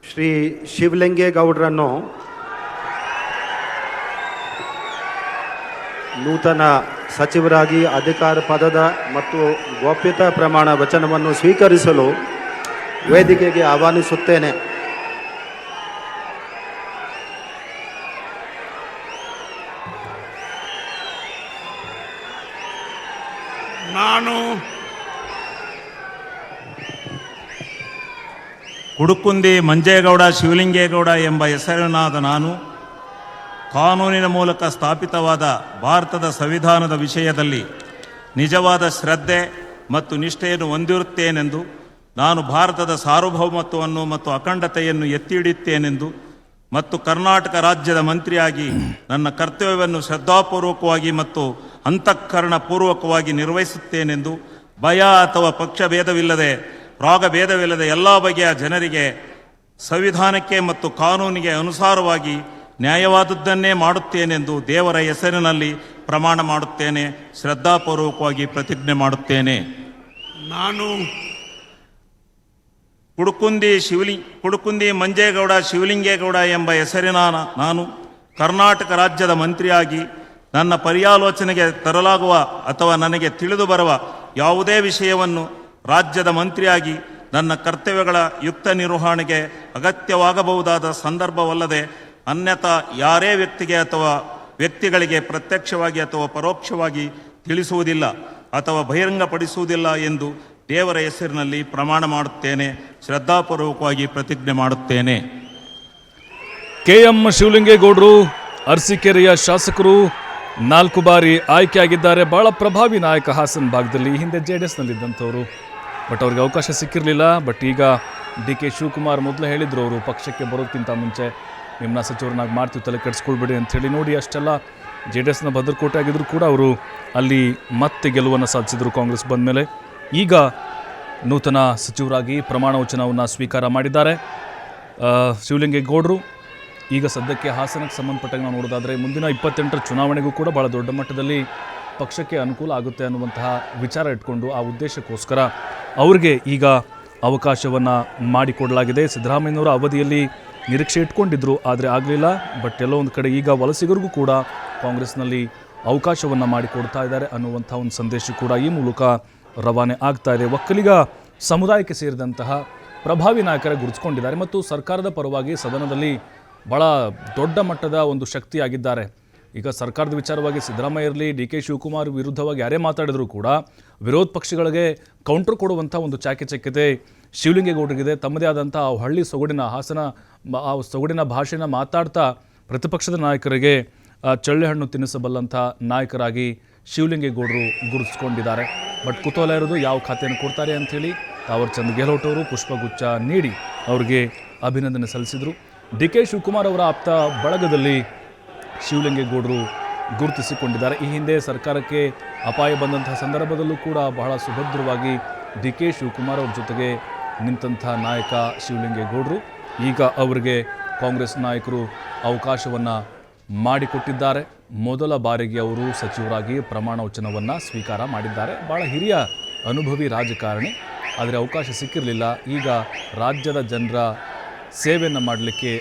ಶ್ರೀ ಶಿವಲಿಂಗೇಗೌಡರನ್ನು ನೂತನ ಸಚಿವರಾಗಿ ಅಧಿಕಾರ ಪದದ ಮತ್ತು ಗೋಪ್ಯತಾ ಪ್ರಮಾಣ ವಚನವನ್ನು ಸ್ವೀಕರಿಸಲು ವೇದಿಕೆಗೆ ಆಹ್ವಾನಿಸುತ್ತೇನೆ. ನಾನು ಕುಡುಕುಂದಿ ಮಂಜೇಗೌಡ ಶಿವಲಿಂಗೇಗೌಡ ಎಂಬ ಹೆಸರಿನಾದ ನಾನು ಕಾನೂನಿನ ಮೂಲಕ ಸ್ಥಾಪಿತವಾದ ಭಾರತದ ಸಂವಿಧಾನದ ವಿಷಯದಲ್ಲಿ ನಿಜವಾದ ಶ್ರದ್ಧೆ ಮತ್ತು ನಿಷ್ಠೆಯನ್ನು ಹೊಂದಿರುತ್ತೇನೆಂದು, ನಾನು ಭಾರತದ ಸಾರ್ವಭೌಮತ್ವವನ್ನು ಮತ್ತು ಅಖಂಡತೆಯನ್ನು ಎತ್ತಿ ಹಿಡಿಯುತ್ತೇನೆಂದು ಮತ್ತು ಕರ್ನಾಟಕ ರಾಜ್ಯದ ಮಂತ್ರಿಯಾಗಿ ನನ್ನ ಕರ್ತವ್ಯವನ್ನು ಶ್ರದ್ಧಾಪೂರ್ವಕವಾಗಿ ಮತ್ತು ಅಂತಃಕರಣಪೂರ್ವಕವಾಗಿ ನಿರ್ವಹಿಸುತ್ತೇನೆಂದು, ಭಯ ಅಥವಾ ಪಕ್ಷಭೇದವಿಲ್ಲದೆ ರಾಗಭೇದವಿಲ್ಲದೆ ಎಲ್ಲ ಬಗೆಯ ಜನರಿಗೆ ಸಂವಿಧಾನಕ್ಕೆ ಮತ್ತು ಕಾನೂನಿಗೆ ಅನುಸಾರವಾಗಿ ನ್ಯಾಯವಾದದ್ದನ್ನೇ ಮಾಡುತ್ತೇನೆಂದು ದೇವರ ಹೆಸರಿನಲ್ಲಿ ಪ್ರಮಾಣ ಮಾಡುತ್ತೇನೆ. ಶ್ರದ್ಧಾಪೂರ್ವಕವಾಗಿ ಪ್ರತಿಜ್ಞೆ ಮಾಡುತ್ತೇನೆ. ನಾನು ಕುಡುಕುಂದಿ ಮಂಜೇಗೌಡ ಶಿವಲಿಂಗೇಗೌಡ ಎಂಬ ಹೆಸರಿನ ನಾನು ಕರ್ನಾಟಕ ರಾಜ್ಯದ ಮಂತ್ರಿಯಾಗಿ ನನ್ನ ಪರ್ಯಾಲೋಚನೆಗೆ ತರಲಾಗುವ ಅಥವಾ ನನಗೆ ತಿಳಿದು ಬರುವ ಯಾವುದೇ ವಿಷಯವನ್ನು ರಾಜ್ಯದ ಮಂತ್ರಿಯಾಗಿ ನನ್ನ ಕರ್ತವ್ಯಗಳ ಯುಕ್ತ ನಿರ್ವಹಣೆಗೆ ಅಗತ್ಯವಾಗಬಹುದಾದ ಸಂದರ್ಭವಲ್ಲದೆ ಅನ್ಯಥಾ ಯಾರೇ ವ್ಯಕ್ತಿಗೆ ಅಥವಾ ವ್ಯಕ್ತಿಗಳಿಗೆ ಪ್ರತ್ಯಕ್ಷವಾಗಿ ಅಥವಾ ಪರೋಕ್ಷವಾಗಿ ತಿಳಿಸುವುದಿಲ್ಲ ಅಥವಾ ಬಹಿರಂಗಪಡಿಸುವುದಿಲ್ಲ ಎಂದು ದೇವರ ಹೆಸರಿನಲ್ಲಿ ಪ್ರಮಾಣ ಮಾಡುತ್ತೇನೆ. ಶ್ರದ್ಧಾಪೂರ್ವಕವಾಗಿ ಪ್ರತಿಜ್ಞೆ ಮಾಡುತ್ತೇನೆ. ಕೆಎಂ ಶಿವಲಿಂಗೇಗೌಡರು ಅರಸೀಕೆರೆಯ ಶಾಸಕರು 4 ಬಾರಿ ಆಯ್ಕೆಯಾಗಿದ್ದಾರೆ. ಬಹಳ ಪ್ರಭಾವಿ ನಾಯಕ ಹಾಸನ ಭಾಗದಲ್ಲಿ. ಹಿಂದೆ JDSನಲ್ಲಿದ್ದಂಥವರು, ಬಟ್ ಅವ್ರಿಗೆ ಅವಕಾಶ ಸಿಕ್ಕಿರಲಿಲ್ಲ. ಬಟ್ ಈಗ ಡಿ ಕೆ ಶಿವಕುಮಾರ್ ಮೊದಲು ಹೇಳಿದರು, ಅವರು ಪಕ್ಷಕ್ಕೆ ಬರೋದಕ್ಕಿಂತ ಮುಂಚೆ ನಿಮ್ಮನ್ನ ಸಚಿವರನ್ನಾಗಿ ಮಾಡ್ತೀವಿ, ತಲೆ ಕೆಡಿಸ್ಕೊಳ್ಬೇಡಿ ಅಂಥೇಳಿ. ನೋಡಿ, ಅಷ್ಟೆಲ್ಲ JDSನ ಭದ್ರಕೋಟೆ ಆಗಿದ್ರು ಕೂಡ ಅವರು ಅಲ್ಲಿ ಮತ್ತೆ ಗೆಲುವನ್ನು ಸಾಧಿಸಿದರು ಕಾಂಗ್ರೆಸ್ ಬಂದ ಮೇಲೆ. ಈಗ ನೂತನ ಸಚಿವರಾಗಿ ಪ್ರಮಾಣ ವಚನವನ್ನು ಸ್ವೀಕಾರ ಮಾಡಿದ್ದಾರೆ ಶಿವಲಿಂಗೇಗೌಡರು. ಈಗ ಸದ್ಯಕ್ಕೆ ಹಾಸನಕ್ಕೆ ಸಂಬಂಧಪಟ್ಟಾಗ ನಾವು ನೋಡೋದಾದರೆ ಮುಂದಿನ 28ರ ಚುನಾವಣೆಗೂ ಕೂಡ ಭಾಳ ದೊಡ್ಡ ಮಟ್ಟದಲ್ಲಿ ಪಕ್ಷಕ್ಕೆ ಅನುಕೂಲ ಆಗುತ್ತೆ ಅನ್ನುವಂತಹ ವಿಚಾರ ಇಟ್ಕೊಂಡು ಆ ಉದ್ದೇಶಕ್ಕೋಸ್ಕರ ಅವ್ರಿಗೆ ಈಗ ಅವಕಾಶವನ್ನು ಮಾಡಿಕೊಡಲಾಗಿದೆ. ಸಿದ್ದರಾಮಯ್ಯನವರ ಅವಧಿಯಲ್ಲಿ ನಿರೀಕ್ಷೆ ಇಟ್ಕೊಂಡಿದ್ರು, ಆದರೆ ಆಗಲಿಲ್ಲ. ಬಟ್ ಎಲ್ಲೋ ಒಂದು ಕಡೆ ಈಗ ವಲಸಿಗರಿಗೂ ಕೂಡ ಕಾಂಗ್ರೆಸ್ನಲ್ಲಿ ಅವಕಾಶವನ್ನು ಮಾಡಿಕೊಡ್ತಾ ಇದ್ದಾರೆ ಅನ್ನುವಂಥ ಒಂದು ಸಂದೇಶ ಕೂಡ ಈ ಮೂಲಕ ರವಾನೆ ಆಗ್ತಾ ಇದೆ. ಒಕ್ಕಲಿಗ ಸಮುದಾಯಕ್ಕೆ ಸೇರಿದಂತಹ ಪ್ರಭಾವಿ ನಾಯಕರ ಗುರುತಿಸ್ಕೊಂಡಿದ್ದಾರೆ ಮತ್ತು ಸರ್ಕಾರದ ಪರವಾಗಿ ಸದನದಲ್ಲಿ ಭಾಳ ದೊಡ್ಡ ಮಟ್ಟದ ಒಂದು ಶಕ್ತಿಯಾಗಿದ್ದಾರೆ. ಈಗ ಸರ್ಕಾರದ ವಿಚಾರವಾಗಿ ಸಿದ್ದರಾಮಯ್ಯ ಇರಲಿ, ಡಿ ಕೆ ಶಿವಕುಮಾರ್ ವಿರುದ್ಧವಾಗಿ ಯಾರೇ ಮಾತಾಡಿದರೂ ಕೂಡ ವಿರೋಧ ಪಕ್ಷಗಳಿಗೆ ಕೌಂಟರ್ ಕೊಡುವಂಥ ಒಂದು ಚಾಕಚಕ್ಯತೆ ಶಿವಲಿಂಗೇಗೌಡರಿಗಿದೆ. ತಮ್ಮದೇ ಆದಂಥ ಆ ಹಳ್ಳಿ ಸೊಗಡಿನ ಹಾಸನ ಆ ಸೊಗಡಿನ ಭಾಷೆನ ಮಾತಾಡ್ತಾ ಪ್ರತಿಪಕ್ಷದ ನಾಯಕರಿಗೆ ಚಳ್ಳೆಹಣ್ಣು ತಿನ್ನಿಸಬಲ್ಲಂಥ ನಾಯಕರಾಗಿ ಶಿವಲಿಂಗೇಗೌಡರು ಗುರುತಿಸ್ಕೊಂಡಿದ್ದಾರೆ. ಬಟ್ ಕುತೂಹಲ ಇರೋದು ಯಾವ ಖಾತೆಯನ್ನು ಕೊಡ್ತಾರೆ ಅಂಥೇಳಿ. ತಾವರ್ಚಂದ್ ಗೆಹ್ಲೋಟ್ ಅವರು ಪುಷ್ಪಗುಚ್ಛ ನೀಡಿ ಅವರಿಗೆ ಅಭಿನಂದನೆ ಸಲ್ಲಿಸಿದರು. ಡಿ ಕೆ ಶಿವಕುಮಾರ್ ಅವರ ಆಪ್ತ ಬಳಗದಲ್ಲಿ ಶಿವಲಿಂಗೇಗೌಡರು ಗುರುತಿಸಿಕೊಂಡಿದ್ದಾರೆ. ಈ ಹಿಂದೆ ಸರ್ಕಾರಕ್ಕೆ ಅಪಾಯ ಬಂದಂತಹ ಸಂದರ್ಭದಲ್ಲೂ ಕೂಡ ಬಹಳ ಸುಭದ್ರವಾಗಿ ಡಿ ಕೆ ಶಿವಕುಮಾರ್ ಅವ್ರ ಜೊತೆಗೆ ನಿಂತಹ ನಾಯಕ ಶಿವಲಿಂಗೇಗೌಡರು. ಈಗ ಅವರಿಗೆ ಕಾಂಗ್ರೆಸ್ ನಾಯಕರು ಅವಕಾಶವನ್ನು ಮಾಡಿಕೊಟ್ಟಿದ್ದಾರೆ. ಮೊದಲ ಬಾರಿಗೆ ಅವರು ಸಚಿವರಾಗಿ ಪ್ರಮಾಣ ವಚನವನ್ನು ಸ್ವೀಕಾರ ಮಾಡಿದ್ದಾರೆ. ಭಾಳ ಹಿರಿಯ ಅನುಭವಿ ರಾಜಕಾರಣಿ, ಆದರೆ ಅವಕಾಶ ಸಿಕ್ಕಿರಲಿಲ್ಲ. ಈಗ ರಾಜ್ಯದ ಜನರ ಸೇವೆಯನ್ನು ಮಾಡಲಿಕ್ಕೆ